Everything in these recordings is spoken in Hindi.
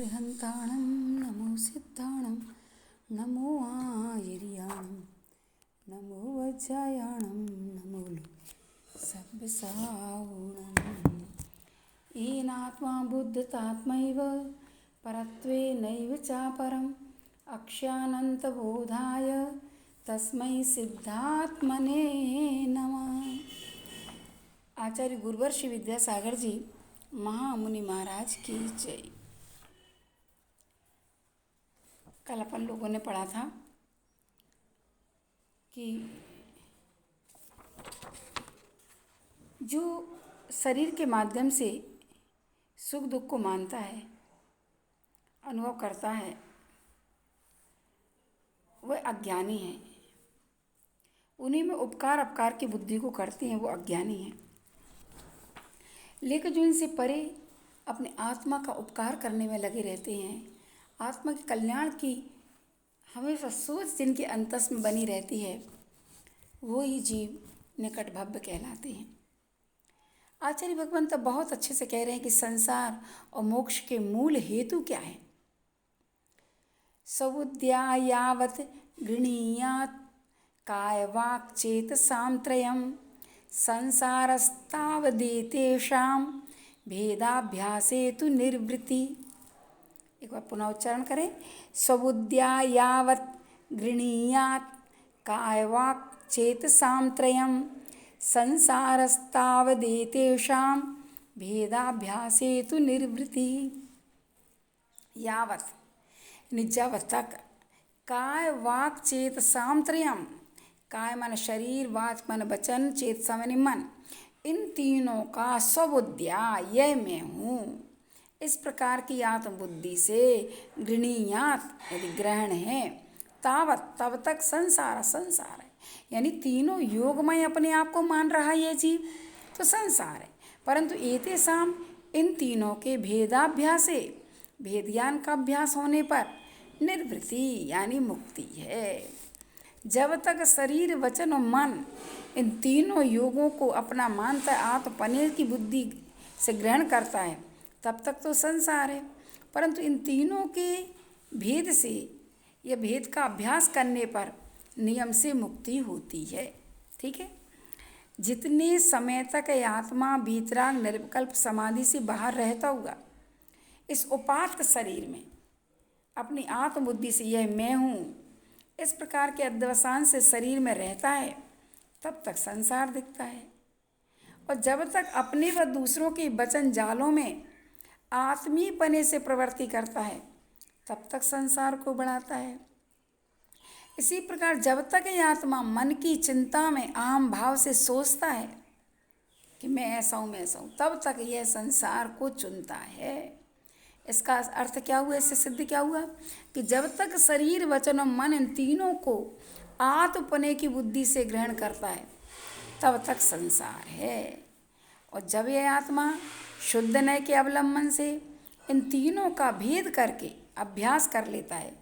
अरिहन्ताणं नमो सिद्धाणं नमो आयर्याणं नमो वज्रायाणं नमो सव्यसावुणम् येनात्मा बुद्धतात्मैव परत्वेनैव चापरम् अक्षयानन्तबोधाय तस्मै सिद्धात्मने नमः। आचार्य गुरुवर्षि विद्यासागर जी महामुनि महाराज की जय। कल अपन लोगों ने पढ़ा था कि जो शरीर के माध्यम से सुख दुख को मानता है, अनुभव करता है, वह अज्ञानी है। उन्हीं में उपकार अपकार की बुद्धि को करते हैं, वो अज्ञानी है। लेकिन जो इनसे परे अपने आत्मा का उपकार करने में लगे रहते हैं, आत्मा के कल्याण की हमेशा सोच जिनके अंतस में बनी रहती है, वो ही जीव निकट भव्य कहलाते हैं। आचार्य भगवान तो बहुत अच्छे से कह रहे हैं कि संसार और मोक्ष के मूल हेतु क्या है। सवुद्या यावत् गृणीयात् काय वाक् चेतसां त्रयम् संसारस्तावदेतेषां भेदाभ्यासे तु निर्वृत्ति। एक बार पुनः उच्चारण करें। स्वबुद्ध्या यावत् गृणीयात् काय वाक् चेतसां त्रयम् संसारस्तावदेतेषां भेदाभ्यासे तु निर्वृत्ति। यावत् निजावत तक काय वाक् चेतसां त्रयम्, काय मन शरीर, वाच मन वचन, चेत समनि मन, इन तीनों का स्वबुद्धिया यह मैं हूँ, इस प्रकार की आत्मबुद्धि से गृणीयात यदि ग्रहण है, तावत तब तक संसार संसार है। यानी तीनों योगमय अपने आप को मान रहा है ये जीव, तो संसार है। परंतु एतेषां इन तीनों के भेदाभ्यासे, भेद ज्ञान का अभ्यास होने पर निर्वृत्ति यानी मुक्ति है। जब तक शरीर वचन और मन इन तीनों योगों को अपना मानता है, आत्मपने की बुद्धि से ग्रहण करता है, तब तक तो संसार है। परंतु इन तीनों के भेद से या भेद का अभ्यास करने पर नियम से मुक्ति होती है। ठीक है। जितने समय तक यह आत्मा वीतराग निर्विकल्प समाधि से बाहर रहता हुआ इस उपात्त शरीर में अपनी आत्मबुद्धि से यह मैं हूँ, इस प्रकार के अध्यवसान से शरीर में रहता है, तब तक संसार दिखता है। और जब तक अपने व दूसरों के वचन जालों में आत्मीय पने से प्रवृत्ति करता है, तब तक संसार को बढ़ाता है। इसी प्रकार जब तक ये आत्मा मन की चिंता में आम भाव से सोचता है कि मैं ऐसा हूँ, मैं ऐसा हूँ, तब तक यह संसार को चुनता है। इसका अर्थ क्या हुआ, इससे सिद्ध क्या हुआ कि जब तक शरीर वचन और मन इन तीनों को आत्मपने की बुद्धि से ग्रहण करता है, तब तक संसार है। और जब यह आत्मा शुद्ध नय के अवलंबन से इन तीनों का भेद करके अभ्यास कर लेता है,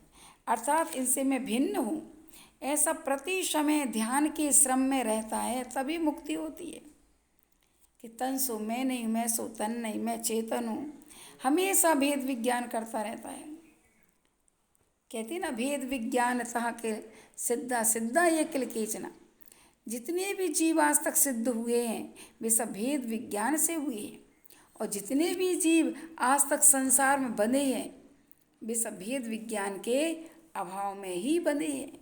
अर्थात इनसे मैं भिन्न हूँ, ऐसा प्रति समय ध्यान के श्रम में रहता है, तभी मुक्ति होती है। कि तन सो मैं नहीं, मैं सो तन नहीं, मैं चेतन हूँ, हमेशा भेद विज्ञान करता रहता है। कहते ना, भेद विज्ञान तह के सिद्धा सिद्धा ये किल केचना। जितने भी जीव आज तक सिद्ध हुए हैं, वे सब भेद विज्ञान से हुए हैं। और जितने भी जीव आज तक संसार में बंधे हैं, वे सब भेद विज्ञान के अभाव में ही बंधे हैं।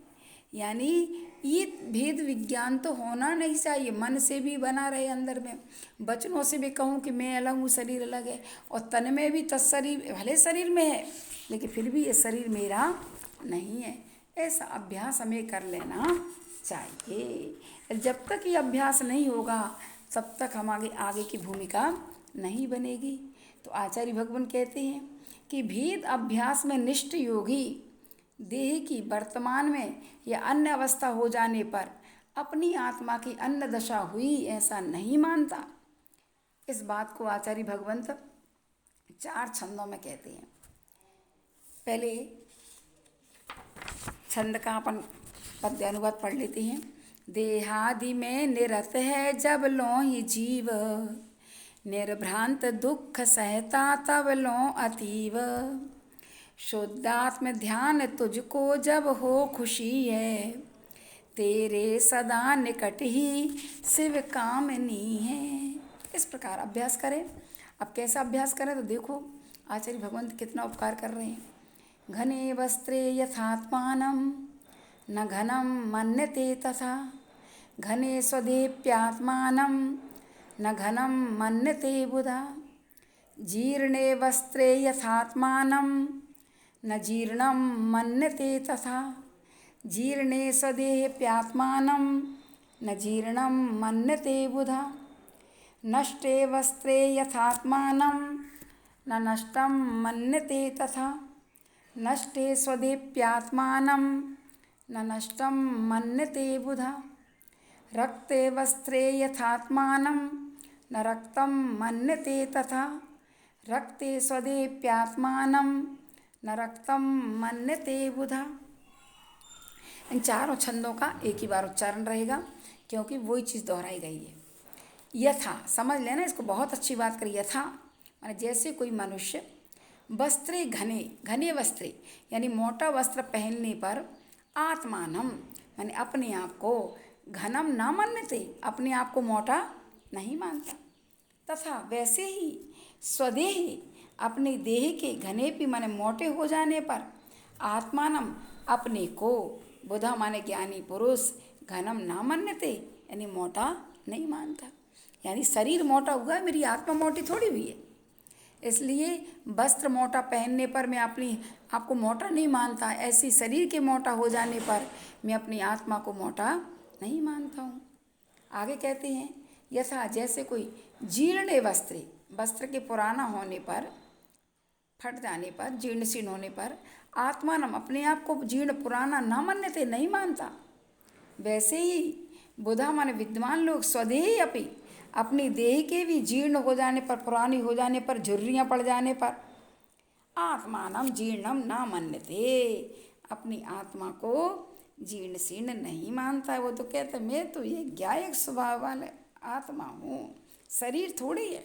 यानी ये भेद विज्ञान तो होना नहीं चाहिए, मन से भी बना रहे अंदर में, वचनों से भी कहूँ कि मैं अलग हूँ, शरीर अलग है, और तन में भी तत्शरीर भले शरीर में है, लेकिन फिर भी ये शरीर मेरा नहीं है। ऐसा अभ्यास हमें कर लेना चाहिए। जब तक ये अभ्यास नहीं होगा, तब तक हम आगे की भूमिका नहीं बनेगी। तो आचार्य भगवान कहते हैं कि भेद अभ्यास में निष्ठ योगी देह की वर्तमान में या अन्य अवस्था हो जाने पर अपनी आत्मा की अन्य दशा हुई ऐसा नहीं मानता। इस बात को आचार्य भगवंत 4 छंदों में कहते हैं। पहले छंद का अपन पद्य अनुवाद पढ़ लेते हैं। देहादि में निरत है जब लो ही जीव, निर्भ्रांत दुख सहता तब लो अतीव। शुद्धात्म ध्यान तुझको जब हो खुशी है, तेरे सदा निकट ही शिव कामनी है। इस प्रकार अभ्यास करें। अब कैसा अभ्यास करें तो देखो आचार्य भगवंत कितना उपकार कर रहे हैं। घने वस्त्रे यथात्मानं न घनं मन्यते तथा, घने स्वदेप्यात्मानं न घनं मन्यते बुधा, जीर्णे वस्त्रे यथात्मानं न जीर्णं मन्यते तथा, जीर्णे स्वदेहेप्यात्मानं न जीर्णं मन्यते बुधा, नष्टे वस्त्रे यथात्मानं न नष्टं मन्यते तथा, नष्टे स्वदेप्यात्मानं न नष्टं मन्यते बुधा, रक्ते वस्त्रे यथात्मानं न रक्तं मन्यते तथा, रक्ते स्वदेप्यात्मानं न रक्तं मन्यते बुधा। इन चारों छंदों का एक ही बार उच्चारण रहेगा क्योंकि वही चीज़ दोहराई गई है। यथा समझ लेना इसको, बहुत अच्छी बात करी। यथा माने जैसे कोई मनुष्य वस्त्रे घने, घने वस्त्रे यानी मोटा वस्त्र पहनने पर आत्मानम माने अपने आप को, घनम ना मान्यते अपने आप को मोटा नहीं मानता, तथा वैसे ही स्वदेह अपने देह के घने भी माने मोटे हो जाने पर आत्मानम अपने को, बुधा माने ज्ञानी पुरुष, घनम ना मान्यते यानी मोटा नहीं मानता। यानी शरीर मोटा हुआ है, मेरी आत्मा मोटी थोड़ी हुई है। इसलिए वस्त्र मोटा पहनने पर मैं अपनी आपको मोटा नहीं मानता, ऐसी शरीर के मोटा हो जाने पर मैं अपनी आत्मा को मोटा नहीं मानता हूँ। आगे कहते हैं यथा जैसे कोई जीर्ण वस्त्र, वस्त्र के पुराना होने पर, फट जाने पर, जीर्ण शीर्ण होने पर आत्मानम अपने आप को जीर्ण पुराना ना मान्यते नहीं मानता, वैसे ही बुधा माने विद्वान लोग स्वदेही अपनी अपनी देह के भी जीर्ण हो जाने पर, पुरानी हो जाने पर, झुर्रियाँ पड़ जाने पर आत्मानम जीर्णम ना मान्यते अपनी आत्मा को जीर्ण शीर्ण नहीं मानता। वो तो कहते मैं तो ये ज्ञायक स्वभाव वाले आत्मा हूँ, शरीर थोड़ी है,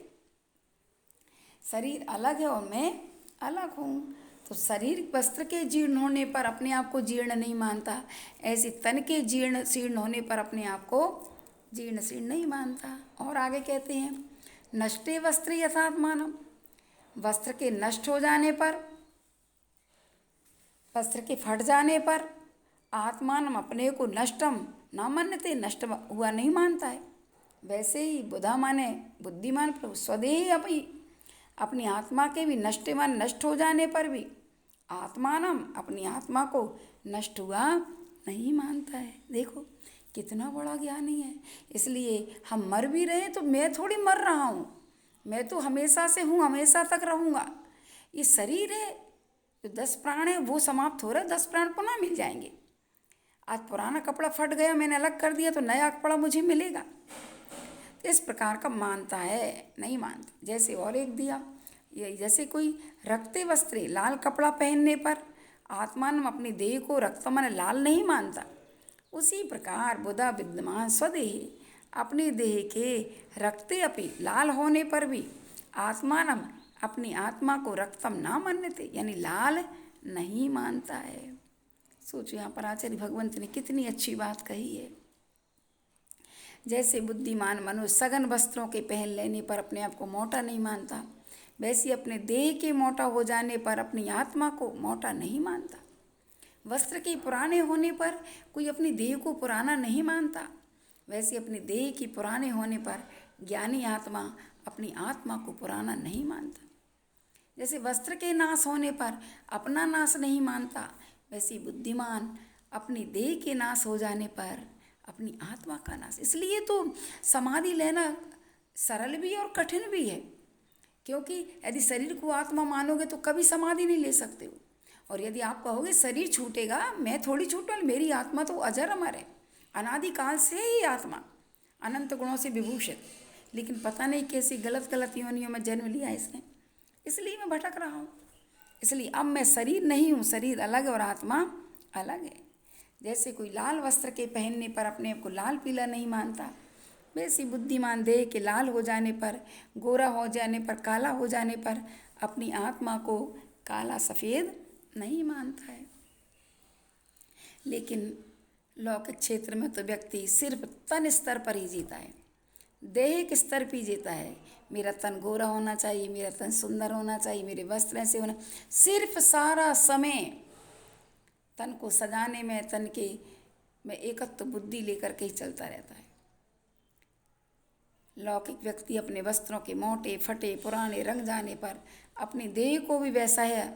शरीर अलग है और मैं अलग हूँ। तो शरीर वस्त्र के जीर्ण होने पर अपने आप को जीर्ण नहीं मानता, ऐसे तन के जीर्ण शीर्ण होने पर अपने आप को जीर्ण शीर्ण नहीं मानता। और आगे कहते हैं नष्टे वस्त्र यथात्मानम, वस्त्र के नष्ट हो जाने पर, वस्त्र के फट जाने पर आत्मानम अपने को नष्टम ना मान्यते नष्ट हुआ नहीं मानता है, वैसे ही बुधा माने बुद्धिमान प्रभु स्वदेही अपनी आत्मा के भी नष्टमान नष्ट हो जाने पर भी आत्मानम अपनी आत्मा को नष्ट हुआ नहीं मानता है। देखो कितना बड़ा ज्ञानी है। इसलिए हम मर भी रहे तो मैं थोड़ी मर रहा हूँ, मैं तो हमेशा से हूँ, हमेशा तक रहूँगा। ये शरीर है, जो 10 प्राण है वो समाप्त हो रहा है, 10 प्राण पुनः मिल जाएंगे। आज पुराना कपड़ा फट गया, मैंने अलग कर दिया तो नया कपड़ा मुझे मिलेगा। इस प्रकार का मानता है, नहीं मानता। जैसे और एक दिया, ये जैसे कोई रक्ते वस्त्रे लाल कपड़ा पहनने पर आत्मान अपनी देह को रक्त मन लाल नहीं मानता, उसी प्रकार बुधा विद्यमान स्वदेह अपनी देह के रक्ते अपि लाल होने पर भी आत्मानम अपनी आत्मा को रक्तम ना मान्यते यानी लाल नहीं मानता है। सोचो यहाँ पर आचार्य भगवंत ने कितनी अच्छी बात कही है। जैसे बुद्धिमान मनुष्य सघन वस्त्रों के पहन लेने पर अपने आप को मोटा नहीं मानता, वैसे अपने देह के मोटा हो जाने पर अपनी आत्मा को मोटा नहीं मानता। वस्त्र के पुराने होने पर कोई अपनी देह को पुराना नहीं मानता, वैसे अपनी देह की पुराने होने पर ज्ञानी आत्मा अपनी आत्मा को पुराना नहीं मानता। जैसे वस्त्र के नाश होने पर अपना नाश नहीं मानता, वैसे बुद्धिमान अपनी देह के नाश हो जाने पर अपनी आत्मा का नाश। इसलिए तो समाधि लेना सरल भी और कठिन भी है, क्योंकि यदि शरीर को आत्मा मानोगे तो कभी समाधि नहीं ले सकते हो। और यदि आप कहोगे शरीर छूटेगा, मैं थोड़ी छूटूँ, मेरी आत्मा तो अजर अमर है, अनादिकाल से ही आत्मा अनंत गुणों से विभूषित, लेकिन पता नहीं कैसी गलत गलत योनियों में जन्म लिया इसने, इसलिए मैं भटक रहा हूँ। इसलिए अब मैं शरीर नहीं हूँ, शरीर अलग और आत्मा अलग है। जैसे कोई लाल वस्त्र के पहनने पर अपने आप को लाल पीला नहीं मानता, वैसे बुद्धिमान देह के लाल हो जाने पर, गोरा हो जाने पर, काला हो जाने पर अपनी आत्मा को काला सफ़ेद नहीं मानता है। लेकिन लौकिक क्षेत्र में तो व्यक्ति सिर्फ तन स्तर पर ही जीता है, दैहिक स्तर पर जीता है। मेरा तन गोरा होना चाहिए, मेरा तन सुंदर होना चाहिए, मेरे वस्त्र ऐसे होना, सिर्फ सारा समय तन को सजाने में, तन के में एकत्व बुद्धि लेकर के ही चलता रहता है। लौकिक व्यक्ति अपने वस्त्रों के मोटे फटे पुराने रंग जाने पर अपने देह को भी वैसा है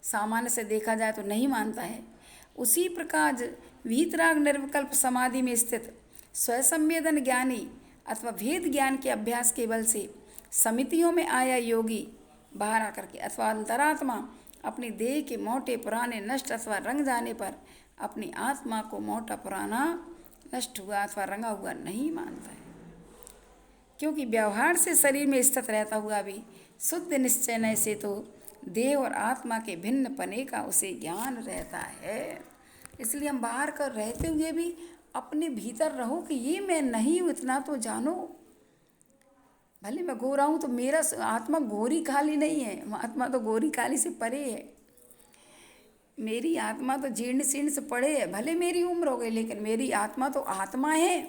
सामान्य से देखा जाए तो नहीं मानता है। उसी प्रकार वीतराग निर्विकल्प समाधि में स्थित स्वसंवेदन ज्ञानी अथवा भेद ज्ञान के अभ्यास के बल से समितियों में आया योगी बाहर आकर के अथवा अंतरात्मा अपनी देह के मोटे पुराने नष्ट अथवा रंग जाने पर अपनी आत्मा को मोटा पुराना नष्ट हुआ अथवा रंगा हुआ नहीं मानता है, क्योंकि व्यवहार से शरीर में स्थित रहता हुआ भी शुद्ध निश्चय से तो देह और आत्मा के भिन्न पने का उसे ज्ञान रहता है। इसलिए हम बाहर कर रहते हुए भी अपने भीतर रहो कि ये मैं नहीं हूँ, इतना तो जानो। भले मैं गोरा हूँ तो मेरा आत्मा गोरी काली नहीं है, आत्मा तो गोरी काली से परे है। मेरी आत्मा तो जीर्ण शीर्ण से पड़े है। भले मेरी उम्र हो गई लेकिन मेरी आत्मा तो आत्मा है,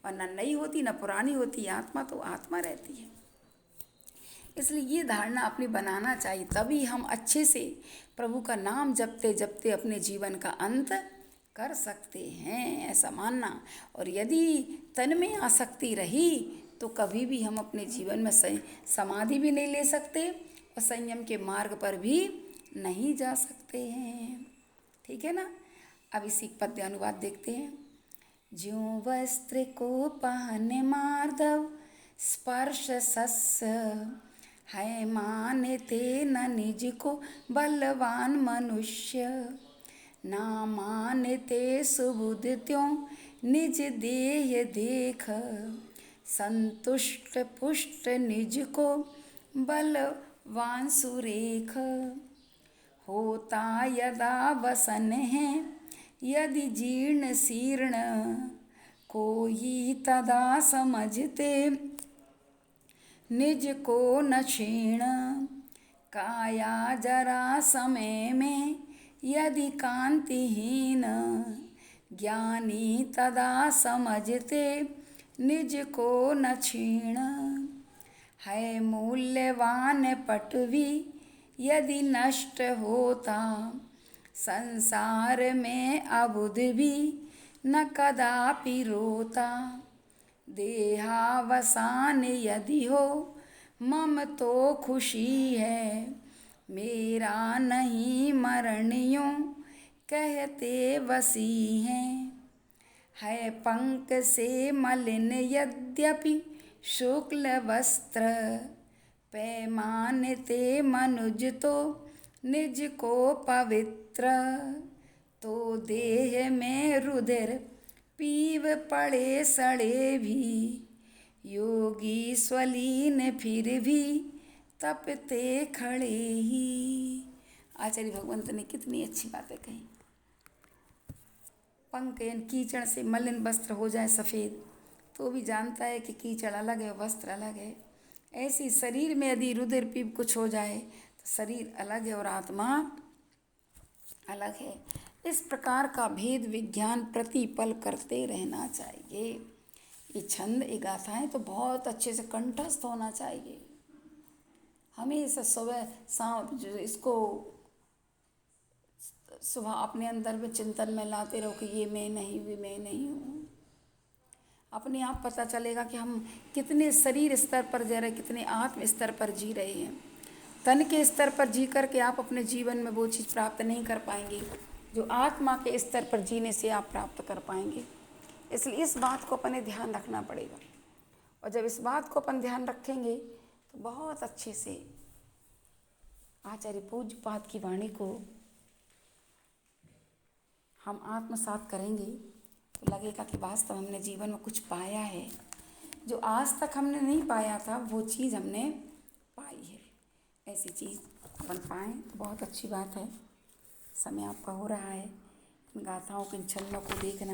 वरना नई होती ना पुरानी होती, आत्मा तो आत्मा रहती है। इसलिए ये धारणा अपनी बनाना चाहिए, तभी हम अच्छे से प्रभु का नाम जपते जपते अपने जीवन का अंत कर सकते हैं, ऐसा मानना। और यदि तन में आसक्ति रही तो कभी भी हम अपने जीवन में समाधि भी नहीं ले सकते और संयम के मार्ग पर भी नहीं जा सकते हैं। ठीक है ना। अब इसी पद्य अनुवाद देखते हैं। ज्यों वस्त्र को पहने मार्दव स्पर्श सस है मानते न निज को बलवान मनुष्य, ना मानते सुबुध त्यों निज देह देख, संतुष्ट पुष्ट निज को बलवान सुरेख। होता यदा वसन है यदि जीर्ण शीर्ण, कोई तदा समझते निज को न क्षीण। काया जरा समय में यदि कांतिहीन, ज्ञानी तदा समझते निज को न क्षीण। है मूल्यवान पटवी यदि नष्ट होता, संसार में अबुध भी न कदापि रोता। देहावसान यदि हो मम तो खुशी है, मेरा नहीं मरण यूं कहते वसी हैं। है पंक से मलिन यद्यपि शुक्ल वस्त्र, पैमानते मनुज तो निज को पवित्र। तो देह में रुधिर पीव पड़े सड़े भी, योगी स्वलीन फिर भी तपते खड़े ही। आचार्य भगवंत ने कितनी अच्छी बातें कही। पंख यानी कीचड़ से मलिन वस्त्र हो जाए सफ़ेद तो भी जानता है कि कीचड़ अलग है वस्त्र अलग है। ऐसी शरीर में यदि रुधिर पीप कुछ हो जाए तो शरीर अलग है और आत्मा अलग है। इस प्रकार का भेद विज्ञान प्रतिपल करते रहना चाहिए। ये छंद ये गाथाएँ तो बहुत अच्छे से कंठस्थ होना चाहिए। हमेशा सुबह शाम इसको सुबह अपने अंदर में चिंतन में लाते रहो कि ये मैं नहीं हूँ। अपने आप पता चलेगा कि हम कितने शरीर स्तर पर जी रहे, कितने आत्म स्तर पर जी रहे हैं। तन के स्तर पर जी करके आप अपने जीवन में वो चीज़ प्राप्त नहीं कर पाएंगे जो आत्मा के स्तर पर जीने से आप प्राप्त कर पाएंगे। इसलिए इस बात को अपने ध्यान रखना पड़ेगा। और जब इस बात को अपन ध्यान रखेंगे तो बहुत अच्छे से आचार्य पूज्यपाद की वाणी को हम आत्मसात करेंगे तो लगेगा कि वास्तव हमने जीवन में कुछ पाया है। जो आज तक हमने नहीं पाया था वो चीज़ हमने पाई है। ऐसी चीज़ अपन पाएँ तो बहुत अच्छी बात है। समय आपका हो रहा है इन गाथाओं के इन छंदों को देखना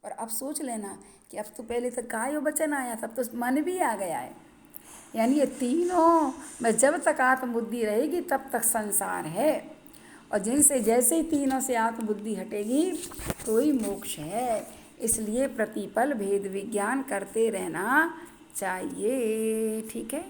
और अब सोच लेना कि अब तो पहले तक गाय और वचन आया तब तो मन भी आ गया है। यानी ये तीनों में जब तक आत्मबुद्धि रहेगी तब तक संसार है और जिनसे जैसे ही तीनों से आत्मबुद्धि हटेगी तो ही मोक्ष है। इसलिए प्रतिपल भेद विज्ञान करते रहना चाहिए। ठीक है।